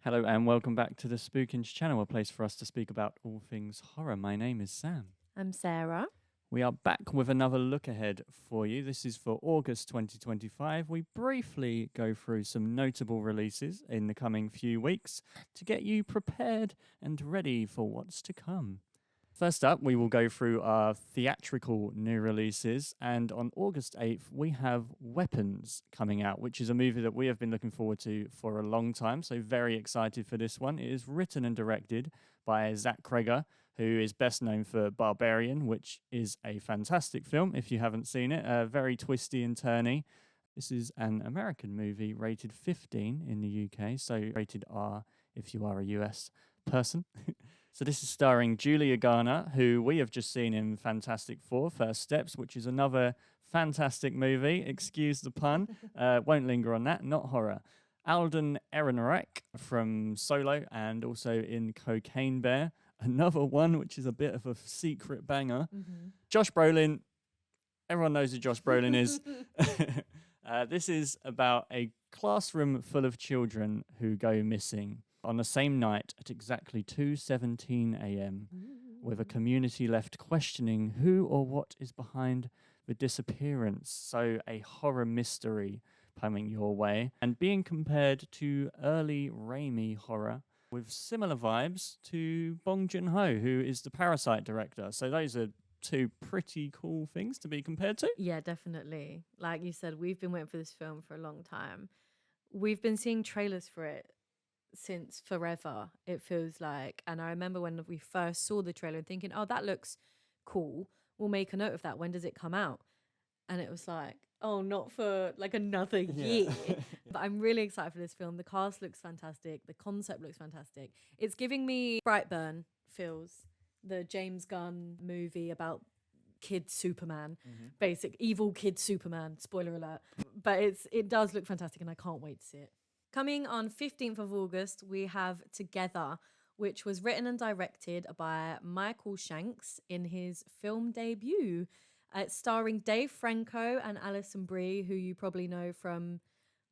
Hello and welcome back to the Spookinge channel, a place for us to speak about all things horror. My name is Sam. I'm Sarah. We are back with another look ahead for you. This is for August 2025. We briefly go through some notable releases in the coming few weeks to get you prepared and ready for what's to come. First up, we will go through our theatrical new releases, and on August 8th, we have Weapons coming out, which is a movie that we have been looking forward to for a long time, so very excited for this one. It is written and directed by Zach Cregger, who is best known for Barbarian, which is a fantastic film if you haven't seen it, very twisty and turny. This is an American movie rated 15 in the UK, so rated R if you are a US person. So this is starring Julia Garner, who we have just seen in Fantastic Four: First Steps, which is another fantastic movie. Excuse the pun. Won't linger on that. Not horror. Alden Ehrenreich from Solo and also in Cocaine Bear. Another one, which is a bit of a secret banger. Mm-hmm. Josh Brolin. Everyone knows who Josh Brolin is. This is about a classroom full of children who go missing on the same night at exactly 2:17 a.m. with a community left questioning who or what is behind the disappearance. So a horror mystery coming your way and being compared to early Raimi horror with similar vibes to Bong Joon-ho, who is the Parasite director. So those are two pretty cool things to be compared to. Yeah, definitely. Like you said, we've been waiting for this film for a long time. We've been seeing trailers for it since forever, it feels like. And I remember when we first saw the trailer and thinking, oh, that looks cool. We'll make a note of that. When does it come out? And it was like, oh, not for like another year. But I'm really excited for this film. The cast looks fantastic. The concept looks fantastic. It's giving me Brightburn feels, the James Gunn movie about kid Superman, basic evil kid Superman, spoiler alert. But it does look fantastic and I can't wait to see it. Coming on 15th of August, we have Together, which was written and directed by Michael Shanks in his film debut. It's starring Dave Franco and Alison Brie, who you probably know from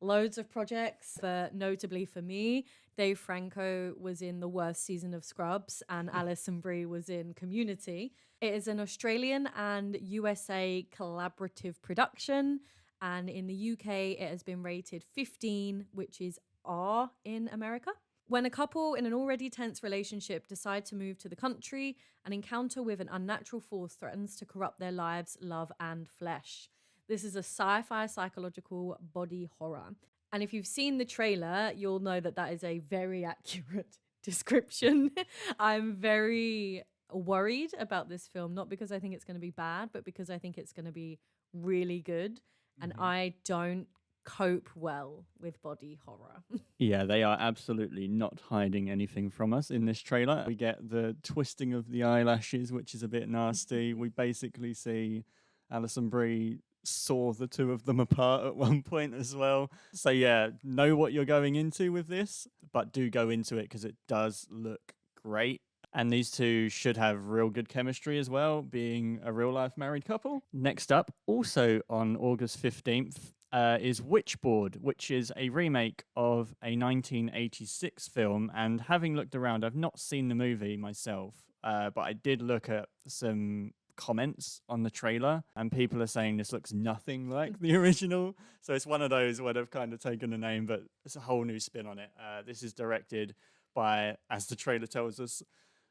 loads of projects, but notably for me, Dave Franco was in the worst season of Scrubs and Alison Brie was in Community. It is an Australian and USA collaborative production, and in the UK it has been rated 15, which is R in America. When a couple in an already tense relationship decide to move to the country, an encounter with an unnatural force threatens to corrupt their lives, love, and flesh. This is a sci-fi psychological body horror. And if you've seen the trailer, you'll know that that is a very accurate description. I'm very worried about this film, not because I think it's going to be bad, but because I think it's going to be really good. And I don't cope well with body horror. Yeah, they are absolutely not hiding anything from us in this trailer. We get the twisting of the eyelashes, which is a bit nasty. We basically see Alison Brie saw the two of them apart at one point as well. So yeah, know what you're going into with this, but do go into it because it does look great. And these two should have real good chemistry as well, being a real-life married couple. Next up, also on August 15th, is Witchboard, which is a remake of a 1986 film. And having looked around, I've not seen the movie myself, but I did look at some comments on the trailer, and people are saying this looks nothing like the original. So it's one of those where they've kind of taken the name, but it's a whole new spin on it. This is directed by, as the trailer tells us,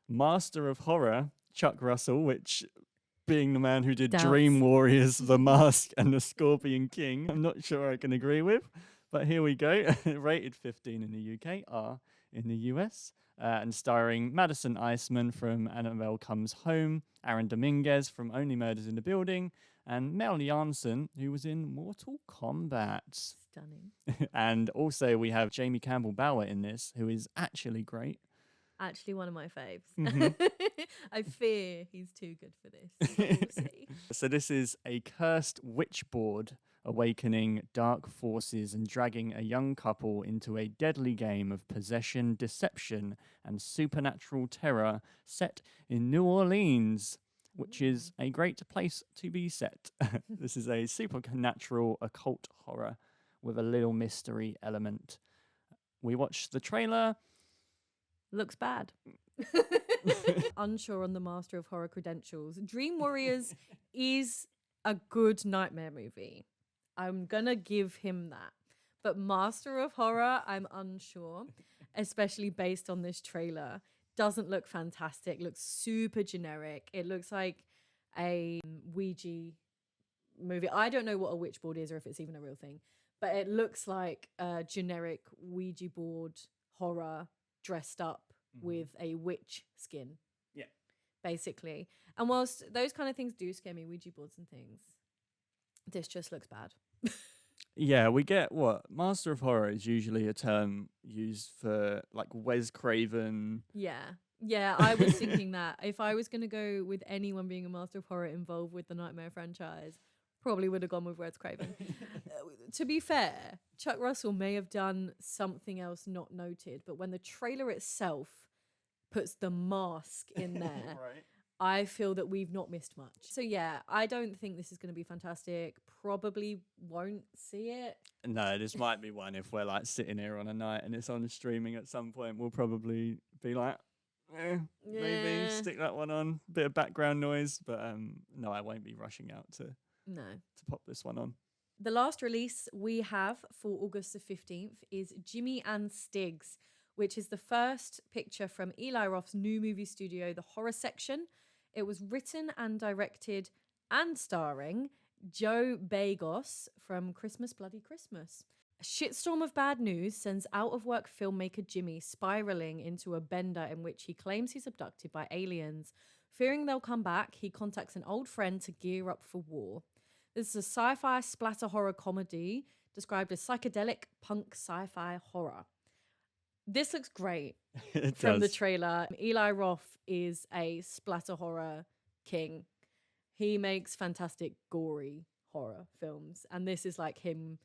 Master of Horror, Chuck Russell, which being the man who did Dream Warriors, The Mask, and The Scorpion King, I'm not sure I can agree with. But here we go. Rated 15 in the UK, R in the US. And starring Madison Iceman from Annabelle Comes Home, Aaron Dominguez from Only Murders in the Building, and Mel Janssen, who was in Mortal Kombat. Stunning. And also we have Jamie Campbell-Bower in this, who is actually great. Actually one of my faves. I fear he's too good for this. We'll see. So this is a cursed witchboard awakening dark forces and dragging a young couple into a deadly game of possession, deception, and supernatural terror set in New Orleans, which is a great place to be set. This is a supernatural occult horror with a little mystery element. We watched the trailer. looks bad. Unsure on the Master of Horror credentials. Dream Warriors is a good nightmare movie. I'm gonna give him that. But Master of Horror, I'm unsure, especially based on this trailer. Doesn't look fantastic, looks super generic. It looks like a Ouija movie. I don't know what a witch board is or if it's even a real thing, but it looks like a generic Ouija board horror dressed up with a witch skin. Yeah. Basically. And whilst those kind of things do scare me, Ouija boards and things, this just looks bad. Yeah, we get what? Master of Horror is usually a term used for like Wes Craven. Yeah. Yeah, I was thinking that if I was going to go with anyone being a Master of Horror involved with the Nightmare franchise, probably would have gone with Wes Craven. To be fair, Chuck Russell may have done something else not noted, but when the trailer itself puts the mask in there, Right. I feel that we've not missed much. So yeah, I don't think this is going to be fantastic. Probably won't see it. No, this might be one if we're like sitting here on a night and it's on streaming at some point. We'll probably be like, maybe stick that one on. Bit of background noise, but no, I won't be rushing out to pop this one on. The last release we have for August the 15th is Jimmy and Stiggs, which is the first picture from Eli Roth's new movie studio, The Horror Section. It was written and directed and starring Joe Bagos from Christmas Bloody Christmas. A shitstorm of bad news sends out-of-work filmmaker Jimmy spiraling into a bender in which he claims he's abducted by aliens. Fearing they'll come back, he contacts an old friend to gear up for war. This is a sci-fi splatter horror comedy described as psychedelic punk sci-fi horror. This looks great from the trailer. Eli Roth is a splatter horror king. He makes fantastic gory horror films, and this is like him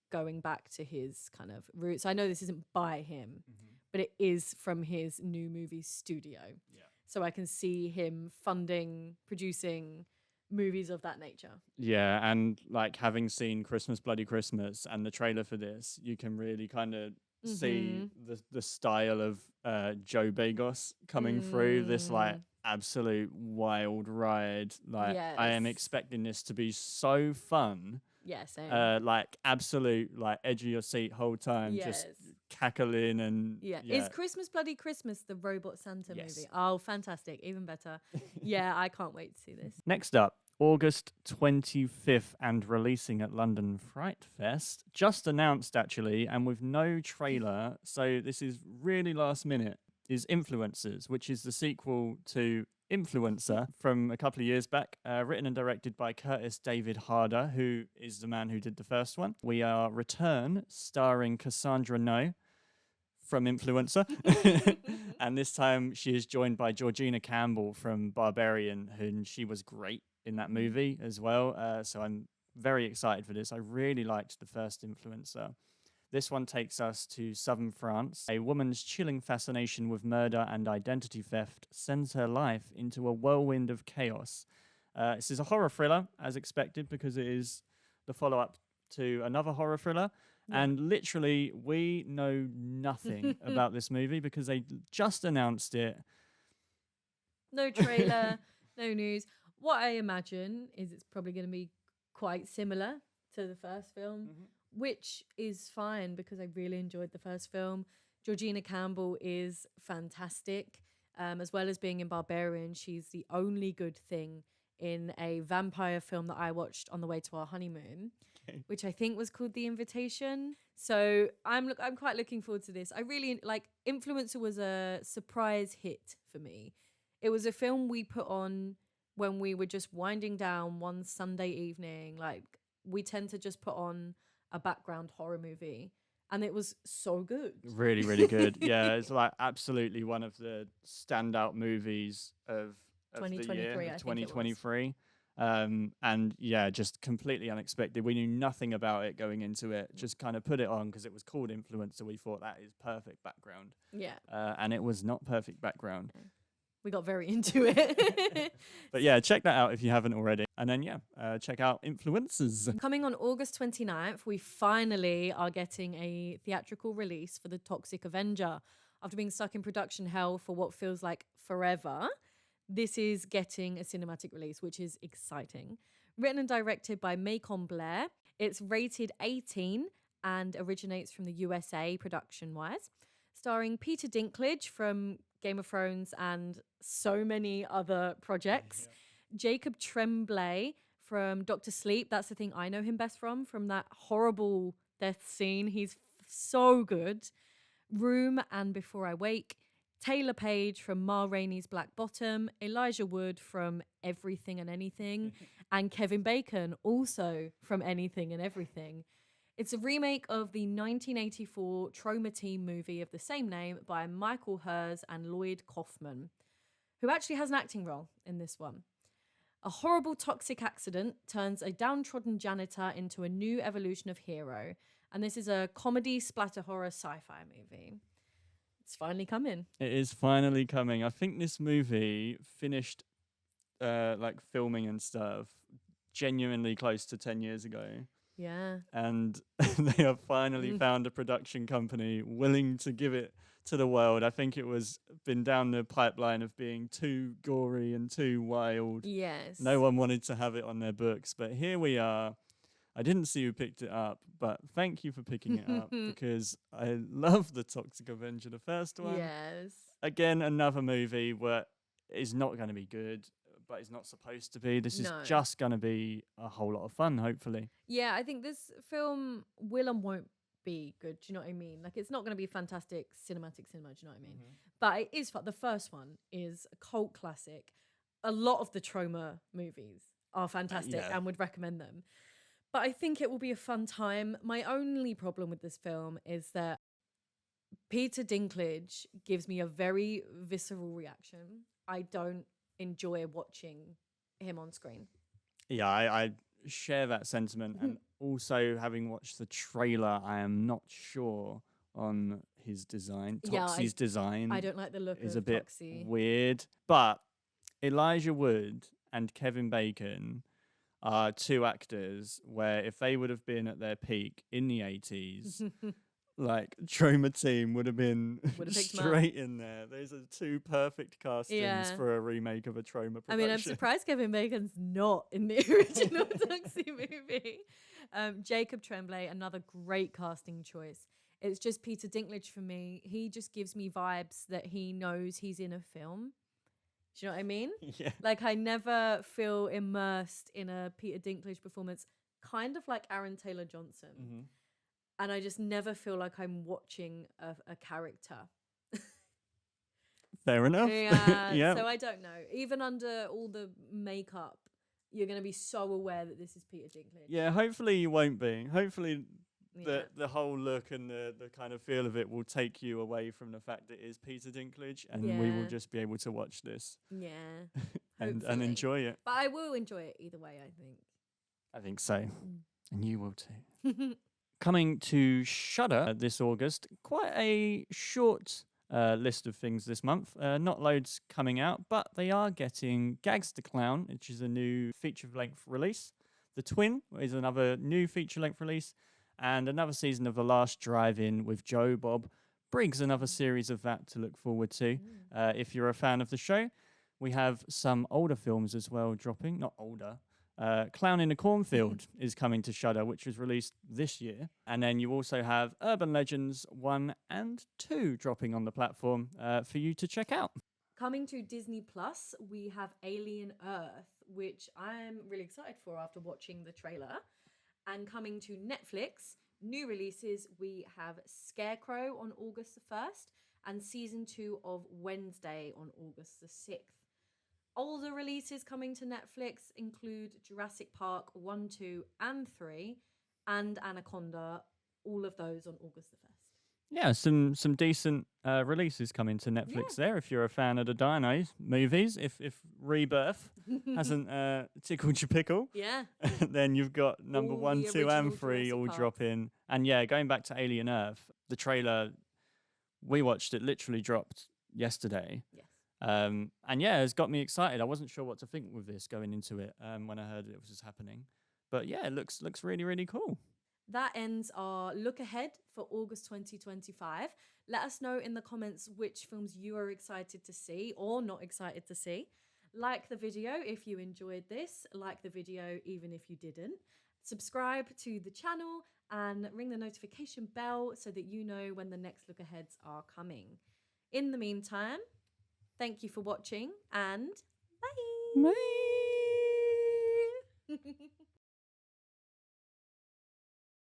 going back to his kind of roots. I know this isn't by him, but it is from his new movie studio. Yeah. So I can see him funding, producing movies of that nature. Yeah, and like having seen Christmas Bloody Christmas and the trailer for this, you can really kind of see the style of Joe Bagos coming through this like absolute wild ride. Like I am expecting this to be so fun. Yeah, same. Like absolute like edge of your seat whole time, just cackling and Is Christmas Bloody Christmas the Robot Santa movie? Oh, fantastic. Even better. Yeah, I can't wait to see this. Next up, August 25th and releasing at London Fright Fest. Just announced actually, and with no trailer, so this is really last minute, is Influencers, which is the sequel to Influencer from a couple of years back, written and directed by Curtis David Harder, who is the man who did the first one. We are Return, starring Cassandra No from Influencer. And this time she is joined by Georgina Campbell from Barbarian, and she was great in that movie as well. So I'm very excited for this. I really liked the first Influencer. This one takes us to southern France. A woman's chilling fascination with murder and identity theft sends her life into a whirlwind of chaos. This is a horror thriller, as expected, because it is the follow-up to another horror thriller. Yeah. And literally, we know nothing about this movie because they just announced it. No trailer, no news. What I imagine is it's probably going to be quite similar to the first film. Which is fine because I really enjoyed the first film. Georgina Campbell is fantastic. As well as being in Barbarian, she's the only good thing in a vampire film that I watched on the way to our honeymoon, which I think was called The Invitation. So I'm quite looking forward to this. I really like Influencer was a surprise hit for me. It was a film we put on when we were just winding down one Sunday evening. Like we tend to just put on a background horror movie, and it was so good. Really, really good. Yeah, it's like absolutely one of the standout movies of 2023, the year, 2023. And yeah, just completely unexpected. We knew nothing about it going into it. Just kind of put it on because it was called Influencer. We thought that is perfect background. Yeah. And it was not perfect background. We got very into it. But yeah, check that out if you haven't already. And then, check out Influencers. Coming on August 29th, we finally are getting a theatrical release for The Toxic Avenger. after being stuck in production hell for what feels like forever, this is getting a cinematic release, which is exciting. Written and directed by Macon Blair, it's rated 18 and originates from the USA production wise, starring Peter Dinklage from Game of Thrones and so many other projects, Jacob Tremblay from Doctor Sleep. That's the thing I know him best from that horrible death scene. He's so good. Room and Before I Wake, Taylor Page from Ma Rainey's Black Bottom, Elijah Wood from Everything and Anything, and Kevin Bacon also from Anything and Everything. It's a remake of the 1984 Trauma Team movie of the same name by Michael Hers and Lloyd Kaufman, who actually has an acting role in this one. A horrible toxic accident turns a downtrodden janitor into a new evolution of hero, and this is a comedy splatter horror sci-fi movie. It's finally coming. It is finally coming. I think this movie finished like filming and stuff genuinely close to 10 years ago. Yeah. And they have finally found a production company willing to give it to the world. I think it was been down the pipeline of being too gory and too wild. Yes. No one wanted to have it on their books, but here we are. I didn't see who picked it up, but thank you for picking it up because I love The Toxic Avenger, the first one. Yes. Again, another movie where it's not going to be good, but it's not supposed to be. This is No. just going to be a whole lot of fun, hopefully. Yeah, I think this film will and won't be good. Do you know what I mean? Like, it's not going to be fantastic cinematic cinema. Do you know what I mean? But it is fun. The first one is a cult classic. A lot of the trauma movies are fantastic and would recommend them. But I think it will be a fun time. My only problem with this film is that Peter Dinklage gives me a very visceral reaction. I don't enjoy watching him on screen. Yeah, I share that sentiment. And also, having watched the trailer, I am not sure on his design. Toxie's design I don't like the look is of a bit Toxie. weird. But Elijah Wood and Kevin Bacon are two actors where if they would have been at their peak in the 80s, like Trauma Team would have been straight in there. Those are two perfect castings for a remake of a Trauma production. I mean, I'm surprised Kevin Bacon's not in the original Toxie movie. Jacob Tremblay, another great casting choice. It's just Peter Dinklage for me. He just gives me vibes that he knows he's in a film. Do you know what I mean? Yeah. Like, I never feel immersed in a Peter Dinklage performance, kind of like Aaron Taylor Johnson. And I just never feel like I'm watching a character. Fair enough. Yeah. So I don't know. Even under all the makeup, you're going to be so aware that this is Peter Dinklage. Yeah, hopefully you won't be. Hopefully the whole look and the kind of feel of it will take you away from the fact that it is Peter Dinklage, and we will just be able to watch this. Yeah. and enjoy it. But I will enjoy it either way, I think. I think so. And you will too. Coming to Shudder this August, quite a short list of things this month. Not loads coming out, but they are getting Gags the Clown, which is a new feature-length release. The Twin is another new feature-length release. And another season of The Last Drive-In with Joe Bob Briggs, another series of that to look forward to. If you're a fan of the show, we have some older films as well dropping. Not older. Clown in a Cornfield is coming to Shudder, which was released this year. And then you also have Urban Legends 1 and 2 dropping on the platform for you to check out. Coming to Disney Plus, we have Alien Earth, which I'm really excited for after watching the trailer. And coming to Netflix, new releases, we have Scarecrow on August the 1st and season 2 of Wednesday on August the 6th. Older releases coming to Netflix include Jurassic Park 1, 2, and 3, and Anaconda, all of those on August the 1st. Yeah, some decent releases coming to Netflix there. If you're a fan of the Dino movies, if Rebirth hasn't tickled your pickle, then you've got number All 1, the 2, and original 3 Jurassic all Parks. drop in. And yeah, going back to Alien Earth, the trailer we watched it literally dropped yesterday. Yes. And yeah, it's got me excited. I wasn't sure what to think with this going into it when I heard it was happening, but yeah, it looks really really cool. that ends our look ahead for August 2025. Let us know in the comments which films you are excited to see or not excited to see. Like the video if you enjoyed this, like the video even if you didn't. Subscribe to the channel and ring the notification bell so that you know when the next look aheads are coming. In the meantime, thank you for watching and bye. Bye. Bye.